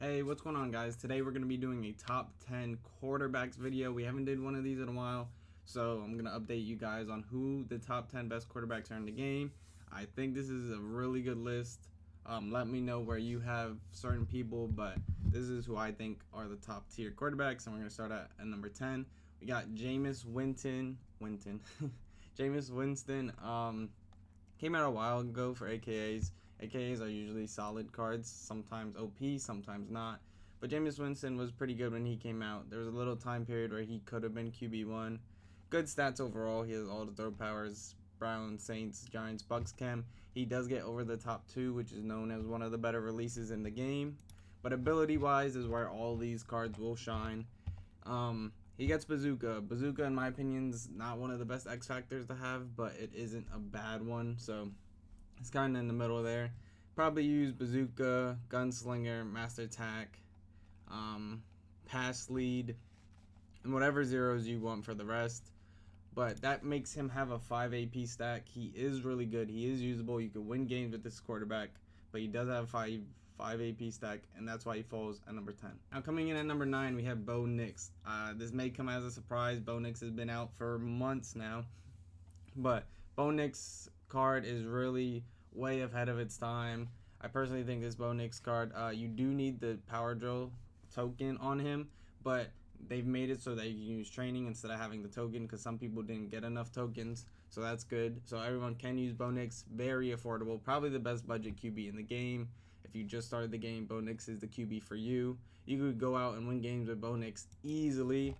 Hey, what's going on, guys? Today we're going to be doing a top 10 quarterbacks video. We haven't did one of these in a while, so I'm going to update you guys on who the top 10 best quarterbacks are in the game. I think this is a really good list. Let me know where you have certain people, but this is who I think are the top tier quarterbacks, and we're going to start at number 10. We got Jameis Winston. Jameis Winston came out a while ago for AKAs. AKAs are usually solid cards, sometimes OP, sometimes not. But Jameis Winston was pretty good when he came out. There was a little time period where he could have been QB1. Good stats overall. He has all the throw powers. Browns, Saints, Giants, Bucks chem. He does get over the top 2, which is known as one of the better releases in the game. But ability-wise is where all these cards will shine. He gets Bazooka. Bazooka, in my opinion, is not one of the best X factors to have, but it isn't a bad one. So it's kind of in the middle there. Probably use Bazooka, Gunslinger, Master Attack, Pass Lead, and whatever zeros you want for the rest. But that makes him have a 5 AP stack. He is really good. He is usable. You can win games with this quarterback, but he does have a 5 AP stack, and that's why he falls at number 10. Now, coming in at number 9, we have Bo Nix. This may come as a surprise. Bo Nix has been out for months now, but Bo Nix card is really way ahead of its time. I personally think this Bo Nix card, you do need the Power Drill token on him, but they've made it so that you can use training instead of having the token, because some people didn't get enough tokens, so that's good. So everyone can use Bo Nix. Very affordable, probably the best budget QB in the game. If you just started the game, Bo Nix is the QB for you. You could go out and win games with Bo Nix easily.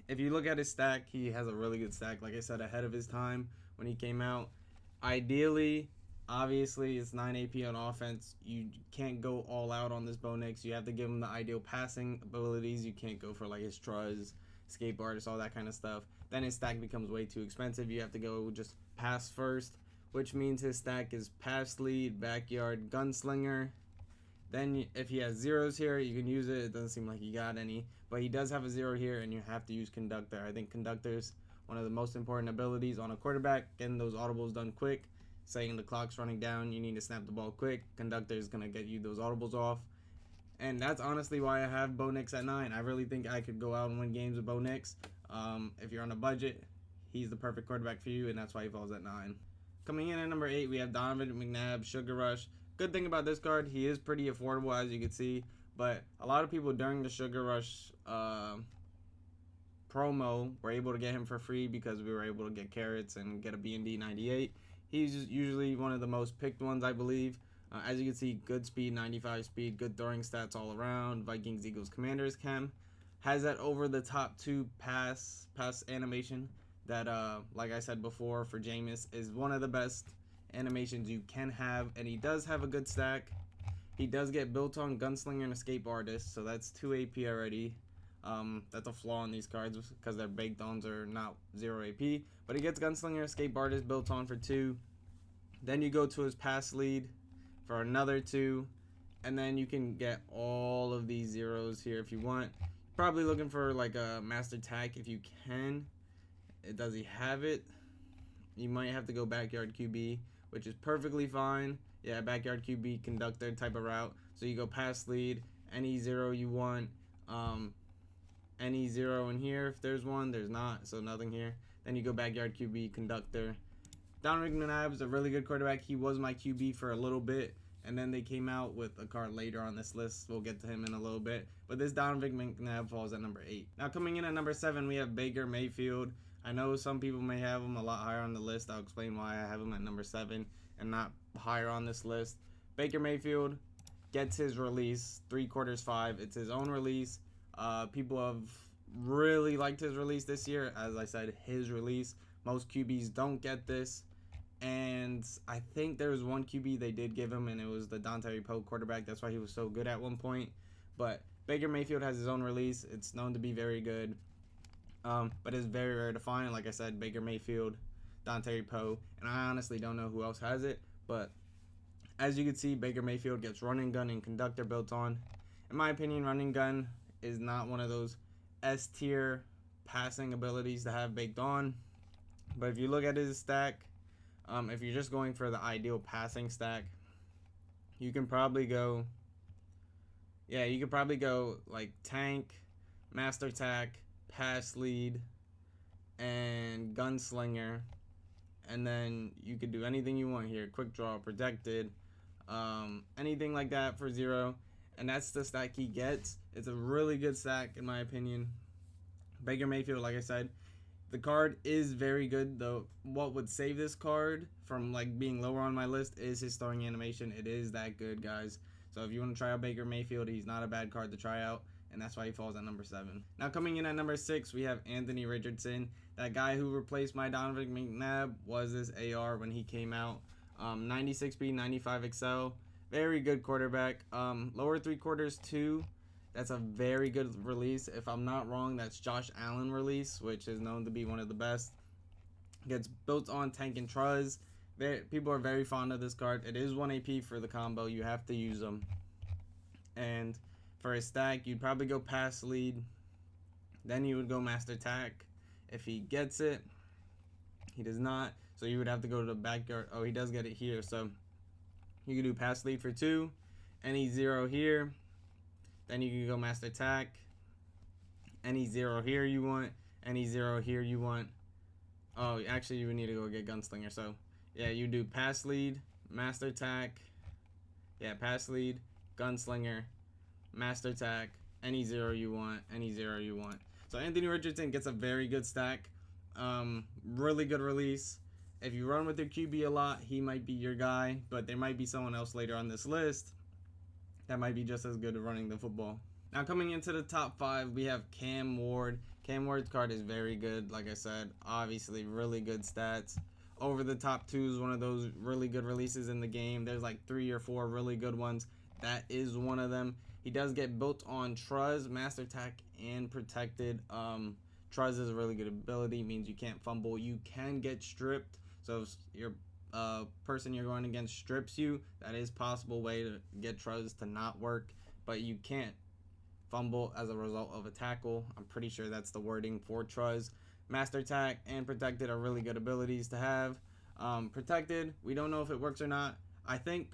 If you look at his stack, he has a really good stack. Like I said, ahead of his time when he came out. Ideally, obviously, it's 9 AP on offense. You can't go all out on this Bo Nix. You have to give him the ideal passing abilities. You can't go for like his Truz, escape artist, all that kind of stuff. Then his stack becomes way too expensive. You have to go just pass first, which means his stack is pass lead, backyard, gunslinger. Then if he has zeros here, you can use it. It doesn't seem like he got any, but he does have a 0 here, and you have to use conductor. I think conductor's one of the most important abilities on a quarterback, getting those audibles done quick. Saying the clock's running down, you need to snap the ball quick. Conductor is going to get you those audibles off. And that's honestly why I have Bo Nix at 9. I really think I could go out and win games with Bo Nix. If you're on a budget, he's the perfect quarterback for you, and that's why he falls at 9. Coming in at number 8, we have Donovan McNabb, Sugar Rush. Good thing about this card, he is pretty affordable, as you can see. But a lot of people during the Sugar Rush promo were able to get him for free because we were able to get carrots and get a B&D 98. He's usually one of the most picked ones, I believe. As you can see, good speed, 95 speed, good throwing stats all around. Vikings, Eagles, Commanders chem. Has that over the top 2 pass animation that, like I said before, for Jameis, is one of the best animations you can have. And he does have a good stack. He does get built on Gunslinger and Escape Artist, so that's 2 AP already. That's a flaw in these cards because their baked ons are not 0 AP. But he gets Gunslinger, Escape Artist built on for 2. Then you go to his pass lead for another 2. And then you can get all of these zeros here if you want. Probably looking for like a Master Attack if you can. Does he have it? You might have to go Backyard QB, which is perfectly fine. Yeah, Backyard QB, Conductor type of route. So you go pass lead, any 0 you want. Any 0 in here if there's one. There's not, so nothing here. Then you go Backyard QB, Conductor. Donovan McNabb is a really good quarterback. He was my QB for a little bit, and then they came out with a card later on this list. We'll get to him in a little bit. But this Donovan McNabb falls at number 8. Now coming in at number 7, we have Baker Mayfield. I know some people may have him a lot higher on the list. I'll explain why I have him at number 7 and not higher on this list. Baker Mayfield gets his release, 3/4 5. It's his own release. People have really liked his release this year. As I said, his release. Most QBs don't get this. And I think there was one QB they did give him, and it was the Dante Poe quarterback. That's why he was so good at one point. But Baker Mayfield has his own release. It's known to be very good. But it's very rare to find. Like I said, Baker Mayfield, Dante Poe. And I honestly don't know who else has it. But as you can see, Baker Mayfield gets running gun and conductor built on. In my opinion, running gun is not one of those S tier passing abilities to have baked on. But if you look at his stack, if you're just going for the ideal passing stack, you can probably go Yeah, you could probably go like tank, master tack, pass lead, and gunslinger, and then you could do anything you want here. Quick draw, protected, anything like that for 0. And that's the stack he gets. It's a really good stack in my opinion. Baker Mayfield, like I said, the card is very good though. What would save this card from like being lower on my list is his throwing animation. It is that good, guys. So if you want to try out Baker Mayfield, he's not a bad card to try out, and that's why he falls at number 7. Now coming in at number 6, we have Anthony Richardson. That guy who replaced my Donovan McNabb was this AR when he came out. 96 speed, 95 excel. Very good quarterback. Lower 3/4 2. That's a very good release. If I'm not wrong, that's Josh Allen release, which is known to be one of the best. Gets built on tank and Truz. People are very fond of this card. It is 1 AP for the combo. You have to use them. And for his stack, you'd probably go pass lead. Then you would go master tack. If he gets it, he does not. So you would have to go to the backyard. Oh, he does get it here. So you can do pass lead for 2. Any 0 here. Then you can go master tack. Any 0 here you want. Any 0 here you want. Oh, actually you would need to go get gunslinger. So yeah, you do pass lead, master tack. Yeah, pass lead, gunslinger, master tack. Any 0 you want. Any 0 you want. So Anthony Richardson gets a very good stack. Really good release. If you run with your QB a lot, he might be your guy, but there might be someone else later on this list that might be just as good at running the football. Now coming into the top 5, we have Cam Ward. Cam Ward's card is very good, like I said. Obviously, really good stats. Over the top 2 is one of those really good releases in the game. There's like 3 or 4 really good ones. That is one of them. He does get built on Truz, master tack, and protected. Truz is a really good ability. Means you can't fumble. You can get stripped. So if your person you're going against strips you, that is possible way to get Truz to not work, but you can't fumble as a result of a tackle. I'm pretty sure that's the wording for Truz. Master tack and protected are really good abilities to have. Protected, we don't know if it works or not. I think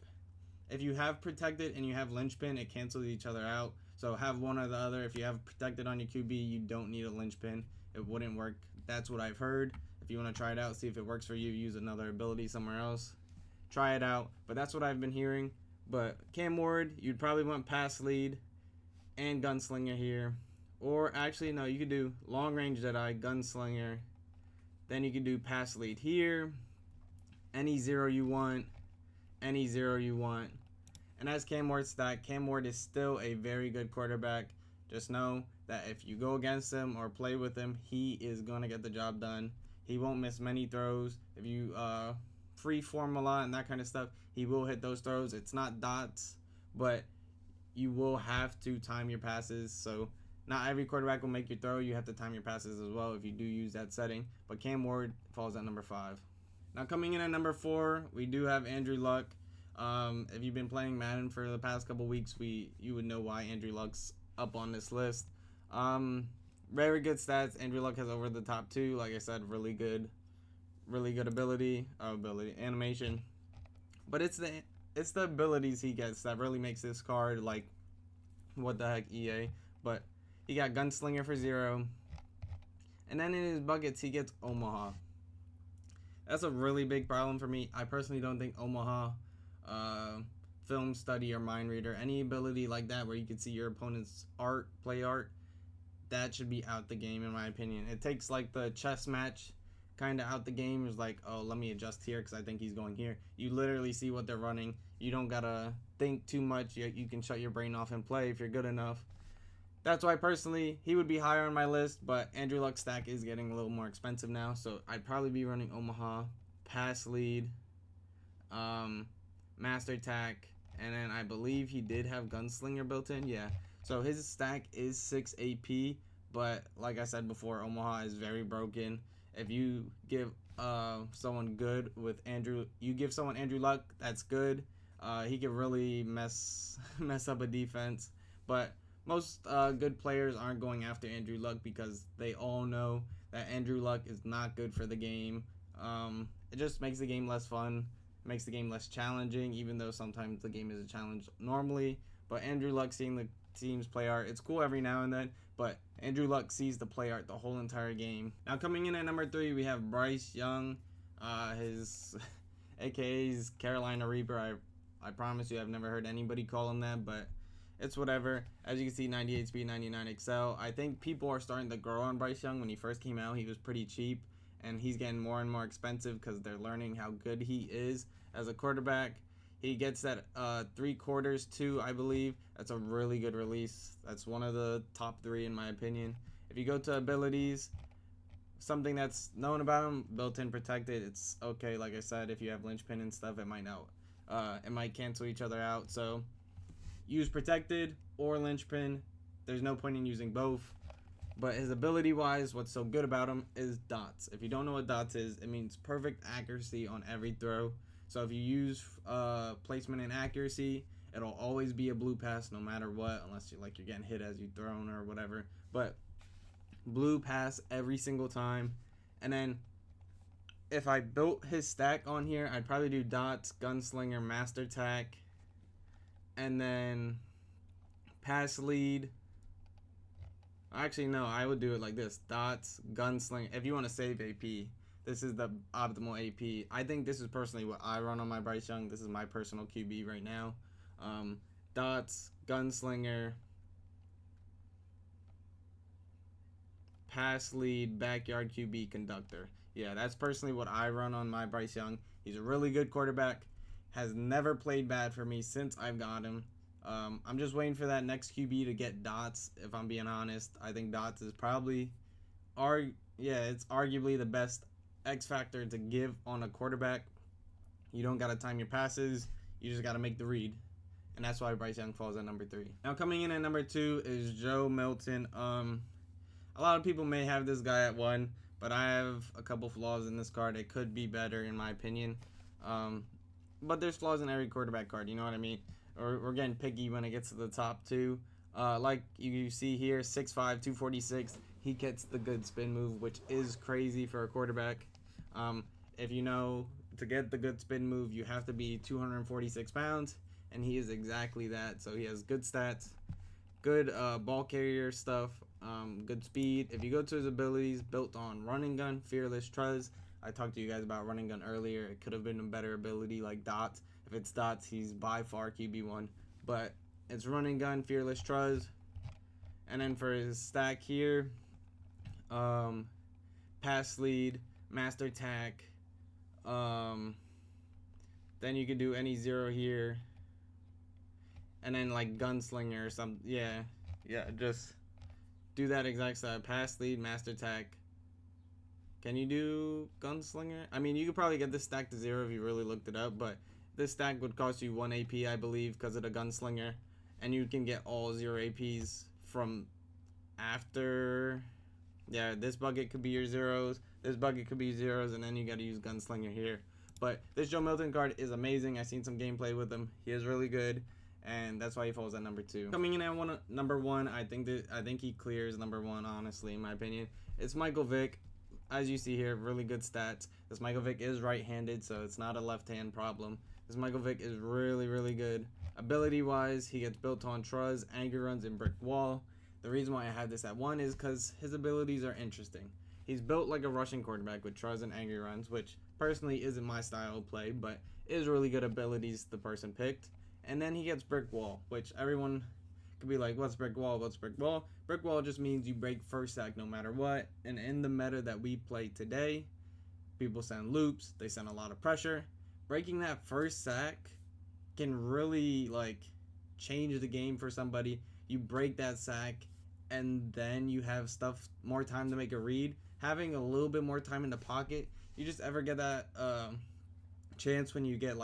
if you have protected and you have linchpin, it cancels each other out. So have one or the other. If you have protected on your QB, you don't need a linchpin. It wouldn't work. That's what I've heard. If you want to try it out, see if it works for you, use another ability somewhere else. Try it out. But that's what I've been hearing. But Cam Ward, you'd probably want pass lead and gunslinger here. Or actually, no, you could do long range Jedi, gunslinger. Then you could do pass lead here. Any 0 you want. Any 0 you want. And as Cam Ward's stack, Cam Ward is still a very good quarterback. Just know that if you go against him or play with him, he is going to get the job done. He won't miss many throws. If you free form a lot and that kind of stuff, he will hit those throws. It's not dots, but you will have to time your passes. So not every quarterback will make you throw. You have to time your passes as well if you do use that setting. But Cam Ward falls at number 5. Now coming in at number 4, we do have Andrew Luck. If you've been playing Madden for the past couple weeks, you would know why Andrew Luck's up on this list. Very good stats. Andrew Luck has over the top 2. Like I said, really good ability animation. But it's the abilities he gets that really makes this card like what the heck, EA. But he got gunslinger for 0, and then in his buckets he gets Omaha. That's a really big problem for me. I personally don't think Omaha, film study or mind reader, any ability like that where you can see your opponent's play art, that should be out the game in my opinion. It takes like the chess match kind of out the game. It's like, oh, let me adjust here because I think he's going here. You literally see what they're running. You don't gotta think too much. You can shut your brain off and play if you're good enough. That's why personally he would be higher on my list, but Andrew Luck's stack is getting a little more expensive now, so I'd probably be running Omaha, pass lead, master tack, and then I believe he did have gunslinger built in. Yeah, so his stack is 6 AP, but like I said before, Omaha is very broken. If you give someone good with Andrew Luck, that's good. He can really mess up a defense, but most good players aren't going after Andrew Luck because they all know that Andrew Luck is not good for the game. It just makes the game less fun, makes the game less challenging, even though sometimes the game is a challenge normally. But Andrew Luck team's play art. It's cool every now and then, but Andrew Luck sees the play art the whole entire game. Now coming in at number 3, we have Bryce Young. His aka is Carolina Reaper. I promise you I've never heard anybody call him that, but it's whatever. As you can see, 98 speed, 99 excel. I think people are starting to grow on Bryce Young. When he first came out, he was pretty cheap, and he's getting more and more expensive because they're learning how good he is as a quarterback. He gets that 3/4 too, I believe. That's a really good release. That's one of the top 3 in my opinion. If you go to abilities, something that's known about him, built-in protected. It's okay, like I said, if you have linchpin and stuff, it might cancel each other out. So use protected or linchpin. There's no point in using both. But his ability wise, what's so good about him is dots. If you don't know what dots is, it means perfect accuracy on every throw. So if you use placement and accuracy, it'll always be a blue pass no matter what, unless you're getting hit as you thrown or whatever. But blue pass every single time. And then if I built his stack on here, I'd probably do dots, gunslinger, master tack, and then pass lead. Actually, no, I would do it like this: dots, gunslinger. If you want to save AP, this is the optimal AP. I think this is personally what I run on my Bryce Young. This is my personal QB right now. Dots, gunslinger, pass lead, backyard QB, conductor. Yeah, that's personally what I run on my Bryce Young. He's a really good quarterback. Has never played bad for me since I've got him. I'm just waiting for that next QB to get dots, if I'm being honest. I think dots is probably, it's arguably the best X factor to give on a quarterback. You don't got to time your passes. You just got to make the read. And that's why Bryce Young falls at number 3. Now coming in at number 2 is Joe Milton. A lot of people may have this guy at 1, but I have a couple flaws in this card. It could be better in my opinion. But there's flaws in every quarterback card, you know what I mean? We're getting picky when it gets to the top 2. Like you see here, 6'5", 246. He gets the good spin move, which is crazy for a quarterback. If you know, to get the good spin move, you have to be 246 pounds, and he is exactly that. So he has good stats, good ball carrier stuff, good speed. If you go to his abilities, built on running gun, fearless truz. I talked to you guys about running gun earlier. It could have been a better ability like dots. If it's dots, he's by far QB1. But it's running gun, fearless truz. And then for his stack here, pass lead, master tack. Then you can do any 0 here. And then like gunslinger or something. Yeah, just do that exact side. Pass lead, master tack. Can you do gunslinger? I mean, you could probably get this stack to 0 if you really looked it up, but this stack would cost you 1 AP, I believe, because of the gunslinger. And you can get all 0 APs from after. Yeah, this bucket could be your 0s. This bucket could be 0s, and then you got to use gunslinger here. But this Joe Milton card is amazing. I've seen some gameplay with him. He is really good, and that's why he falls at number 2. Coming in at number 1, I think he clears number 1, honestly, in my opinion. It's Michael Vick. As you see here, really good stats. This Michael Vick is right-handed, so it's not a left-hand problem. This Michael Vick is really, really good. Ability-wise, he gets built on truz, angry runs, and brick wall. The reason why I have this at 1 is because his abilities are interesting. He's built like a rushing quarterback with truz and angry runs, which personally isn't my style of play, but is really good abilities the person picked. And then he gets brick wall, which everyone could be like, what's brick wall? What's brick wall? Brick wall just means you break first sack no matter what. And in the meta that we play today, people send loops. They send a lot of pressure. Breaking that first sack can really change the game for somebody. You break that sack, and then you have more time to make a read. Having a little bit more time in the pocket, you just ever get that chance when you get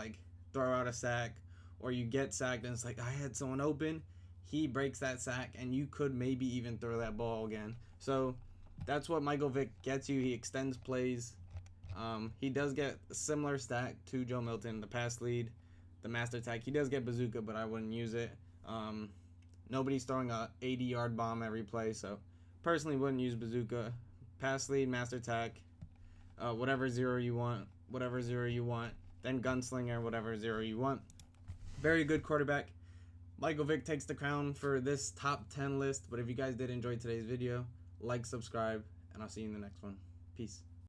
throw out a sack, or you get sacked and it's like, I had someone open. He breaks that sack, and you could maybe even throw that ball again. So that's what Michael Vick gets you. He extends plays. He does get a similar stack to Joe Milton, the pass lead, the master attack. He does get bazooka, but I wouldn't use it. Nobody's throwing a 80-yard bomb every play, so personally wouldn't use bazooka. Pass lead, master attack, whatever 0 you want, then gunslinger, whatever 0 you want. Very good quarterback. Michael Vick takes the crown for this top 10 list. But if you guys did enjoy today's video, like, subscribe, and I'll see you in the next one. Peace.